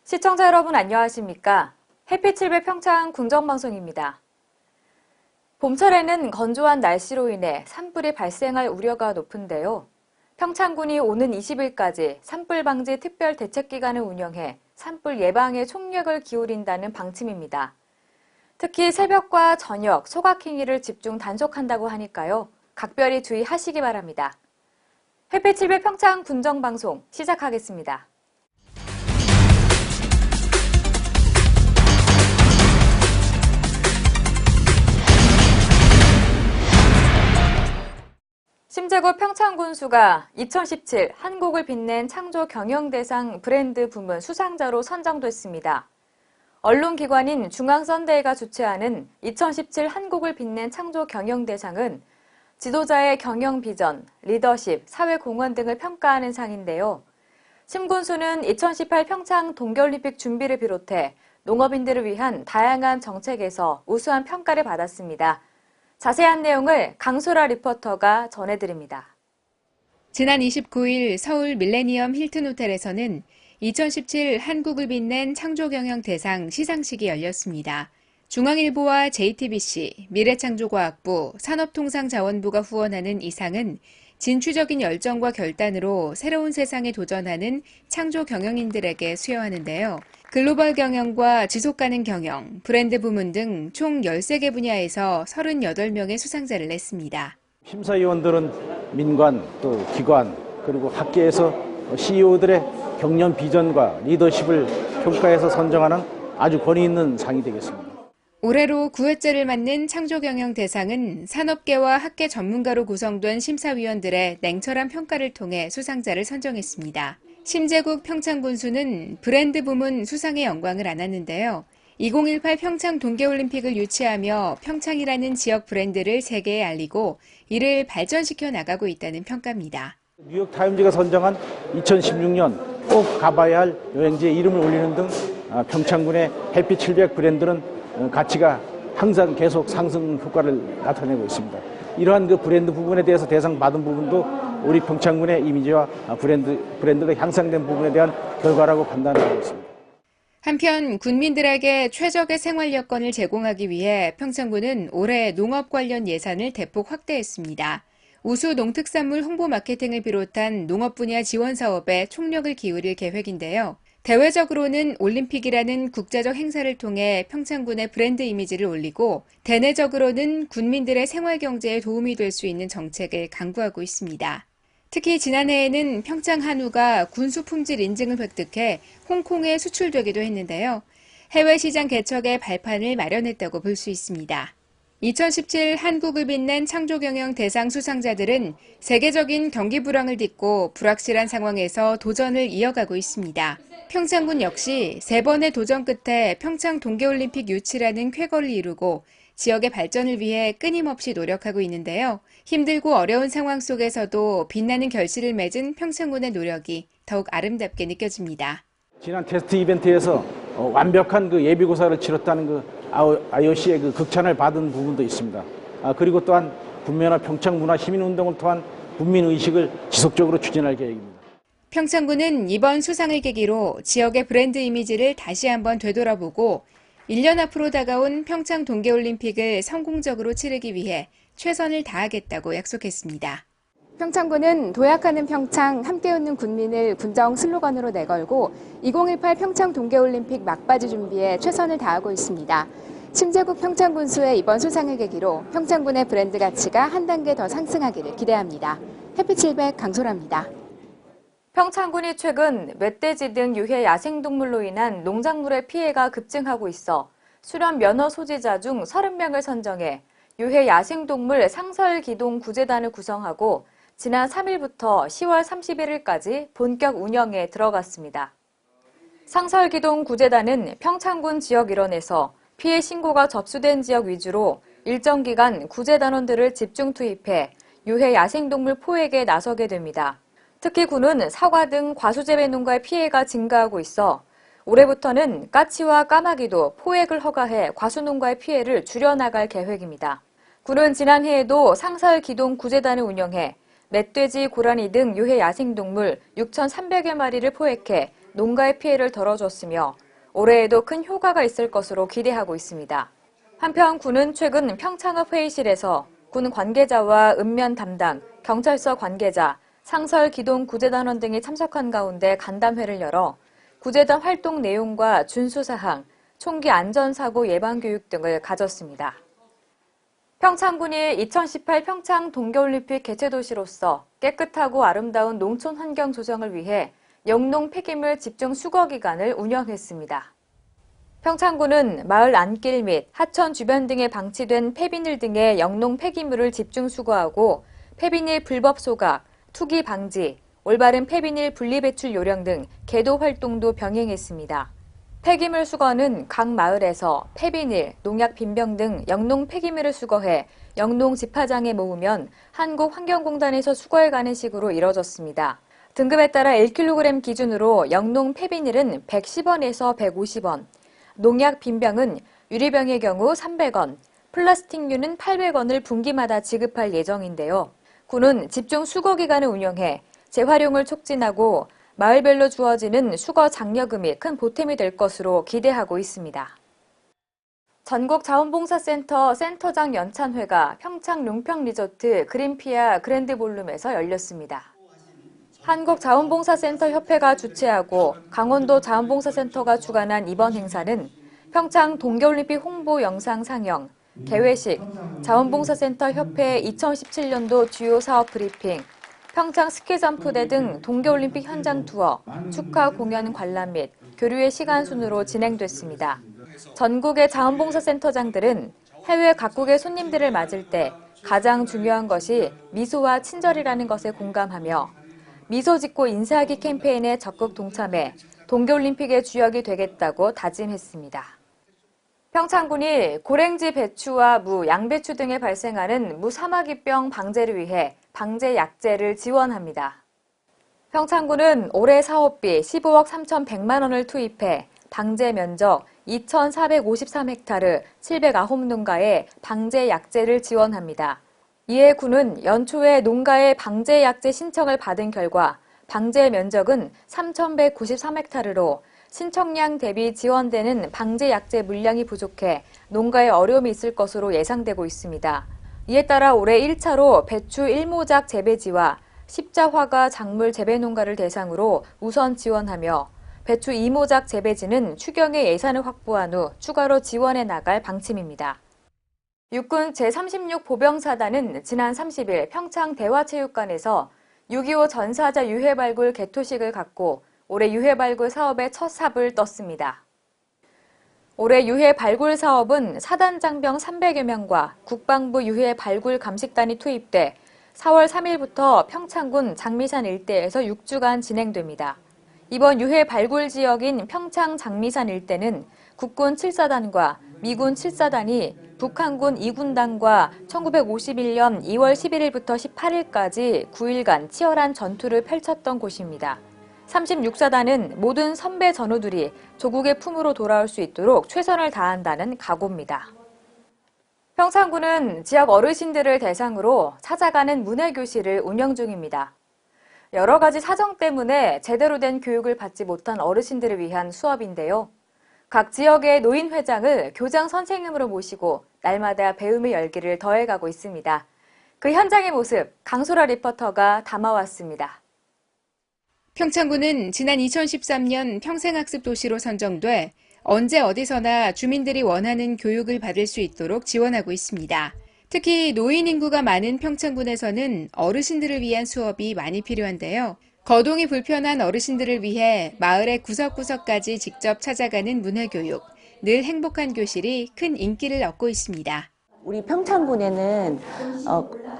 시청자 여러분 안녕하십니까? 햇빛 700 평창 궁정방송입니다. 봄철에는 건조한 날씨로 인해 산불이 발생할 우려가 높은데요. 평창군이 오는 20일까지 산불 방지 특별 대책 기간을 운영해 산불 예방에 총력을 기울인다는 방침입니다. 특히 새벽과 저녁, 소각행위를 집중 단속한다고 하니까요. 각별히 주의하시기 바랍니다. 햇빛 700 평창 궁정방송 시작하겠습니다. 심재구 평창군수가 2017 한국을 빛낸 창조 경영대상 브랜드 부문 수상자로 선정됐습니다. 언론기관인 중앙선대위가 주최하는 2017 한국을 빛낸 창조 경영대상은 지도자의 경영 비전, 리더십, 사회공헌 등을 평가하는 상인데요. 심 군수는 2018 평창 동계올림픽 준비를 비롯해 농업인들을 위한 다양한 정책에서 우수한 평가를 받았습니다. 자세한 내용을 강소라 리포터가 전해드립니다. 지난 29일 서울 밀레니엄 힐튼 호텔에서는 2017 한국을 빛낸 창조경영대상 시상식이 열렸습니다. 중앙일보와 JTBC, 미래창조과학부, 산업통상자원부가 후원하는 이 상은 진취적인 열정과 결단으로 새로운 세상에 도전하는 창조경영인들에게 수여하는데요. 글로벌 경영과 지속가능 경영, 브랜드 부문 등 총 13개 분야에서 38명의 수상자를 냈습니다. 심사위원들은 민관, 또 기관, 그리고 학계에서 CEO들의 경영 비전과 리더십을 평가해서 선정하는 아주 권위 있는 상이 되겠습니다. 올해로 9회째를 맞는 창조경영대상은 산업계와 학계 전문가로 구성된 심사위원들의 냉철한 평가를 통해 수상자를 선정했습니다. 심재국 평창군수는 브랜드 부문 수상의 영광을 안았는데요. 2018 평창 동계올림픽을 유치하며 평창이라는 지역 브랜드를 세계에 알리고 이를 발전시켜 나가고 있다는 평가입니다. 뉴욕타임즈가 선정한 2016년 꼭 가봐야 할 여행지의 이름을 올리는 등 평창군의 햇빛 700 브랜드는 가치가 항상 계속 상승 효과를 나타내고 있습니다. 이러한 그 브랜드 부분에 대해서 대상 받은 부분도 우리 평창군의 이미지와 브랜드가 향상된 부분에 대한 결과라고 판단하고 있습니다. 한편 군민들에게 최적의 생활 여건을 제공하기 위해 평창군은 올해 농업 관련 예산을 대폭 확대했습니다. 우수 농특산물 홍보 마케팅을 비롯한 농업 분야 지원 사업에 총력을 기울일 계획인데요. 대외적으로는 올림픽이라는 국제적 행사를 통해 평창군의 브랜드 이미지를 올리고 대내적으로는 군민들의 생활 경제에 도움이 될 수 있는 정책을 강구하고 있습니다. 특히 지난해에는 평창 한우가 군수 품질 인증을 획득해 홍콩에 수출되기도 했는데요. 해외 시장 개척의 발판을 마련했다고 볼 수 있습니다. 2017 한국을 빛낸 창조경영 대상 수상자들은 세계적인 경기 불황을 딛고 불확실한 상황에서 도전을 이어가고 있습니다. 평창군 역시 3번의 도전 끝에 평창 동계올림픽 유치라는 쾌거를 이루고 지역의 발전을 위해 끊임없이 노력하고 있는데요. 힘들고 어려운 상황 속에서도 빛나는 결실을 맺은 평창군의 노력이 더욱 아름답게 느껴집니다. 지난 테스트 이벤트에서 완벽한 그 예비고사를 치렀다는 그 IOC의 그 극찬을 받은 부분도 있습니다. 그리고 또한 군면화 평창문화 시민운동을 통한 국민의식을 지속적으로 추진할 계획입니다. 평창군은 이번 수상을 계기로 지역의 브랜드 이미지를 다시 한번 되돌아보고 1년 앞으로 다가온 평창 동계올림픽을 성공적으로 치르기 위해 최선을 다하겠다고 약속했습니다. 평창군은 도약하는 평창, 함께 웃는 군민을 군정 슬로건으로 내걸고 2018 평창 동계올림픽 막바지 준비에 최선을 다하고 있습니다. 심재국 평창군수의 이번 수상을 계기로 평창군의 브랜드 가치가 한 단계 더 상승하기를 기대합니다. 햇빛 700 강소라입니다. 평창군이 최근 멧돼지 등 유해 야생동물로 인한 농작물의 피해가 급증하고 있어 수련 면허 소지자 중 30명을 선정해 유해 야생동물 상설기동 구제단을 구성하고 지난 3일부터 10월 31일까지 본격 운영에 들어갔습니다. 상설기동 구제단은 평창군 지역 일원에서 피해 신고가 접수된 지역 위주로 일정 기간 구제단원들을 집중 투입해 유해 야생동물 포획에 나서게 됩니다. 특히 군은 사과 등 과수재배 농가의 피해가 증가하고 있어 올해부터는 까치와 까마귀도 포획을 허가해 과수농가의 피해를 줄여나갈 계획입니다. 군은 지난해에도 상설기동 구제단을 운영해 멧돼지, 고라니 등 유해 야생동물 6,300여 마리를 포획해 농가의 피해를 덜어줬으며 올해에도 큰 효과가 있을 것으로 기대하고 있습니다. 한편 군은 최근 평창읍 회의실에서 군 관계자와 읍면 담당, 경찰서 관계자, 상설 기동 구제단원 등이 참석한 가운데 간담회를 열어 구제단 활동 내용과 준수사항, 총기 안전사고 예방교육 등을 가졌습니다. 평창군이 2018 평창 동계올림픽 개최도시로서 깨끗하고 아름다운 농촌 환경 조성을 위해 영농 폐기물 집중 수거 기간을 운영했습니다. 평창군은 마을 안길 및 하천 주변 등에 방치된 폐비닐 등의 영농 폐기물을 집중 수거하고 폐비닐 불법 소각, 투기 방지, 올바른 폐비닐 분리배출 요령 등 계도 활동도 병행했습니다. 폐기물 수거는 각 마을에서 폐비닐, 농약 빈병 등 영농 폐기물을 수거해 영농 집화장에 모으면 한국환경공단에서 수거해가는 식으로 이뤄졌습니다. 등급에 따라 1kg 기준으로 영농 폐비닐은 110원에서 150원, 농약 빈병은 유리병의 경우 300원, 플라스틱류는 800원을 분기마다 지급할 예정인데요. 군은 집중 수거 기간을 운영해 재활용을 촉진하고 마을별로 주어지는 수거 장려금이 큰 보탬이 될 것으로 기대하고 있습니다. 전국자원봉사센터 센터장 연찬회가 평창 롱평리조트 그린피아 그랜드볼룸에서 열렸습니다. 한국자원봉사센터협회가 주최하고 강원도 자원봉사센터가 주관한 이번 행사는 평창 동계올림픽 홍보 영상 상영, 개회식, 자원봉사센터협회 2017년도 주요 사업 브리핑, 평창 스키점프대 등 동계올림픽 현장 투어, 축하 공연 관람 및 교류의 시간 순으로 진행됐습니다. 전국의 자원봉사센터장들은 해외 각국의 손님들을 맞을 때 가장 중요한 것이 미소와 친절이라는 것에 공감하며 미소 짓고 인사하기 캠페인에 적극 동참해 동계올림픽의 주역이 되겠다고 다짐했습니다. 평창군이 고랭지 배추와 무, 양배추 등에 발생하는 무사마귀병 방제를 위해 방제 약재를 지원합니다. 평창군은 올해 사업비 15억 3,100만 원을 투입해 방제 면적 2,453헥타르 709농가에 방제 약재를 지원합니다. 이에 군은 연초에 농가의 방제 약재 신청을 받은 결과 방제 면적은 3,193헥타르로 신청량 대비 지원되는 방제 약재 물량이 부족해 농가에 어려움이 있을 것으로 예상되고 있습니다. 이에 따라 올해 1차로 배추 1모작 재배지와 십자화가 작물 재배 농가를 대상으로 우선 지원하며 배추 2모작 재배지는 추경의 예산을 확보한 후 추가로 지원해 나갈 방침입니다. 육군 제36 보병사단은 지난 30일 평창 대화체육관에서 6.25 전사자 유해 발굴 개토식을 갖고 올해 유해 발굴 사업의 첫 삽을 떴습니다. 올해 유해 발굴 사업은 사단 장병 300여 명과 국방부 유해 발굴 감식단이 투입돼 4월 3일부터 평창군 장미산 일대에서 6주간 진행됩니다. 이번 유해 발굴 지역인 평창 장미산 일대는 국군 7사단과 미군 7사단이 북한군 2군단과 1951년 2월 11일부터 18일까지 9일간 치열한 전투를 펼쳤던 곳입니다. 36사단은 모든 선배 전우들이 조국의 품으로 돌아올 수 있도록 최선을 다한다는 각오입니다. 평창군은 지역 어르신들을 대상으로 찾아가는 문해교실을 운영 중입니다. 여러 가지 사정 때문에 제대로 된 교육을 받지 못한 어르신들을 위한 수업인데요. 각 지역의 노인회장을 교장 선생님으로 모시고 날마다 배움의 열기를 더해가고 있습니다. 그 현장의 모습 강소라 리포터가 담아왔습니다. 평창군은 지난 2013년 평생학습 도시로 선정돼 언제 어디서나 주민들이 원하는 교육을 받을 수 있도록 지원하고 있습니다. 특히 노인 인구가 많은 평창군에서는 어르신들을 위한 수업이 많이 필요한데요. 거동이 불편한 어르신들을 위해 마을의 구석구석까지 직접 찾아가는 문화교육, 늘 행복한 교실이 큰 인기를 얻고 있습니다. 우리 평창군에는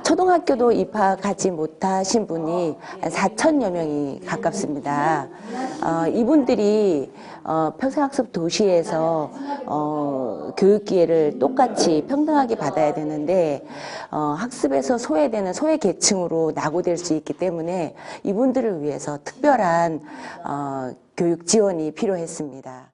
초등학교도 입학하지 못하신 분이 4,000여 명이 가깝습니다. 이분들이 평생학습 도시에서 교육 기회를 똑같이 평등하게 받아야 되는데 학습에서 소외되는 소외 계층으로 낙오될 수 있기 때문에 이분들을 위해서 특별한 교육 지원이 필요했습니다.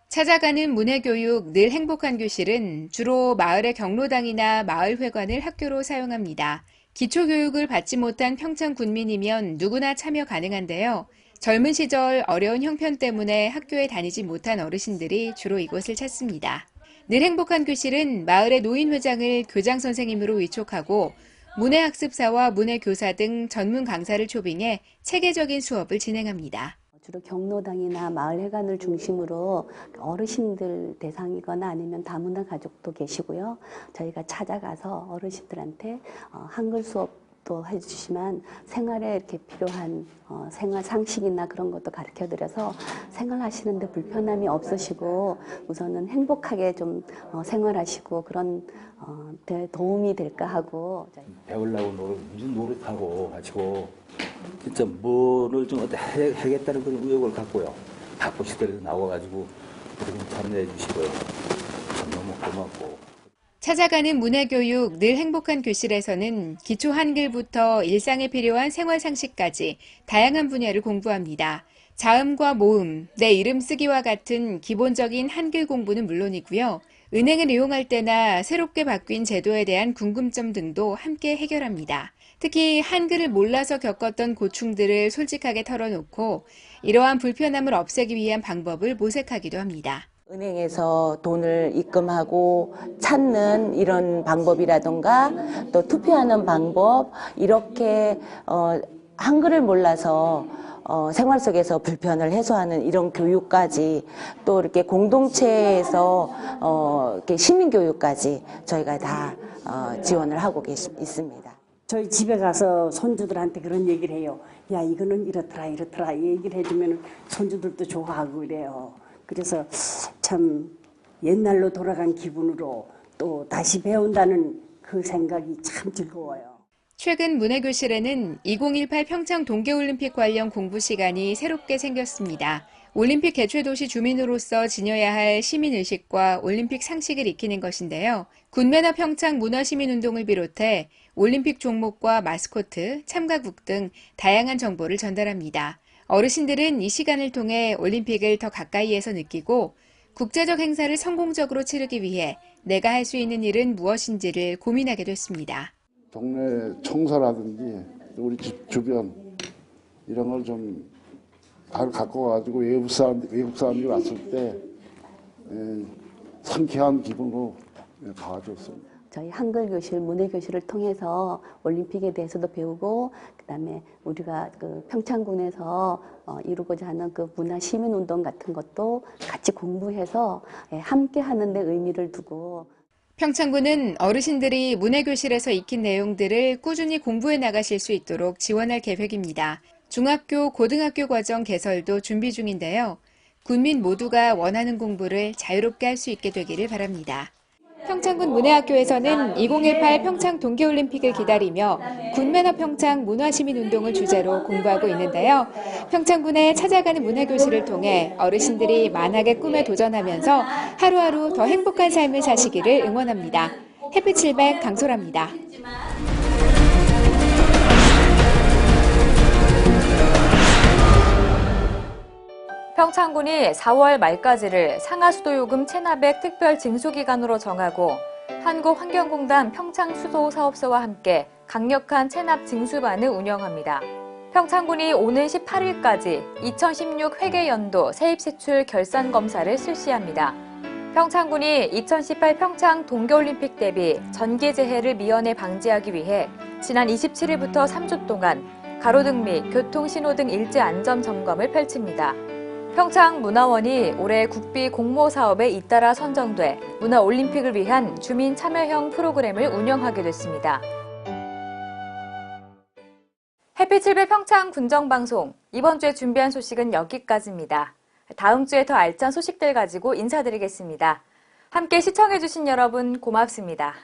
찾아가는 문해교육 늘 행복한 교실은 주로 마을의 경로당이나 마을회관을 학교로 사용합니다. 기초교육을 받지 못한 평창 군민이면 누구나 참여 가능한데요. 젊은 시절 어려운 형편 때문에 학교에 다니지 못한 어르신들이 주로 이곳을 찾습니다. 늘 행복한 교실은 마을의 노인회장을 교장 선생님으로 위촉하고 문해학습사와 문해교사 등 전문 강사를 초빙해 체계적인 수업을 진행합니다. 주로 경로당이나 마을회관을 중심으로 어르신들 대상이거나 아니면 다문화 가족도 계시고요. 저희가 찾아가서 어르신들한테 한글 수업도 해주시면 생활에 이렇게 필요한 생활 상식이나 그런 것도 가르쳐드려서 생활하시는데 불편함이 없으시고 우선은 행복하게 좀 생활하시고 그런 데 도움이 될까 하고 배우려고 노력하고 가지고 진짜 뭐를 좀 해야겠다는 그런 의욕을 갖고요. 바쁜 시대에서 나와가지고 그렇게 참여해 주시고요. 참 너무 고맙고. 찾아가는 문해교육 늘 행복한 교실에서는 기초 한글부터 일상에 필요한 생활 상식까지 다양한 분야를 공부합니다. 자음과 모음, 내 이름 쓰기와 같은 기본적인 한글 공부는 물론이고요. 은행을 이용할 때나 새롭게 바뀐 제도에 대한 궁금점 등도 함께 해결합니다. 특히 한글을 몰라서 겪었던 고충들을 솔직하게 털어놓고 이러한 불편함을 없애기 위한 방법을 모색하기도 합니다. 은행에서 돈을 입금하고 찾는 이런 방법이라던가 또 투표하는 방법 이렇게 한글을 몰라서 생활 속에서 불편을 해소하는 이런 교육까지 또 이렇게 공동체에서 이렇게 시민 교육까지 저희가 다 지원을 하고 있습니다. 저희 집에 가서 손주들한테 그런 얘기를 해요. 야, 이거는 이렇더라 이 얘기를 해주면 손주들도 좋아하고 그래요. 그래서 참 옛날로 돌아간 기분으로 또 다시 배운다는 그 생각이 참 즐거워요. 최근 문해교실에는 2018 평창 동계올림픽 관련 공부 시간이 새롭게 생겼습니다. 올림픽 개최도시 주민으로서 지녀야 할 시민의식과 올림픽 상식을 익히는 것인데요. 군매나 평창 문화시민운동을 비롯해 올림픽 종목과 마스코트, 참가국 등 다양한 정보를 전달합니다. 어르신들은 이 시간을 통해 올림픽을 더 가까이에서 느끼고 국제적 행사를 성공적으로 치르기 위해 내가 할 수 있는 일은 무엇인지를 고민하게 됐습니다. 동네 청소라든지 우리 집 주변 이런 걸 좀 갖고 가지고 외국 사람들이 왔을 때 상쾌한 기분으로 가져왔습니다. 저희 한글 교실, 문해 교실을 통해서 올림픽에 대해서도 배우고 그다음에 우리가 그 평창군에서 이루고자 하는 그 문화 시민 운동 같은 것도 같이 공부해서 함께 하는 데 의미를 두고 평창군은 어르신들이 문해교실에서 익힌 내용들을 꾸준히 공부해 나가실 수 있도록 지원할 계획입니다. 중학교, 고등학교 과정 개설도 준비 중인데요. 군민 모두가 원하는 공부를 자유롭게 할 수 있게 되기를 바랍니다. 평창군 문해학교에서는 2018 평창 동계올림픽을 기다리며 군매너 평창 문화시민운동을 주제로 공부하고 있는데요. 평창군에 찾아가는 문화교실을 통해 어르신들이 만학의 꿈에 도전하면서 하루하루 더 행복한 삶을 사시기를 응원합니다. 햇빛 700 강소라입니다. 평창군이 4월 말까지를 상하수도요금 체납액 특별 징수기간으로 정하고 한국환경공단 평창수도사업소와 함께 강력한 체납 징수반을 운영합니다. 평창군이 오는 18일까지 2016 회계연도 세입세출 결산 검사를 실시합니다. 평창군이 2018 평창 동계올림픽 대비 전기재해를 미연에 방지하기 위해 지난 27일부터 3주 동안 가로등 및 교통신호등 일제 안전 점검을 펼칩니다. 평창문화원이 올해 국비 공모 사업에 잇따라 선정돼 문화올림픽을 위한 주민 참여형 프로그램을 운영하게 됐습니다. 햇빛700 평창 군정방송, 이번 주에 준비한 소식은 여기까지입니다. 다음 주에 더 알찬 소식들 가지고 인사드리겠습니다. 함께 시청해주신 여러분 고맙습니다.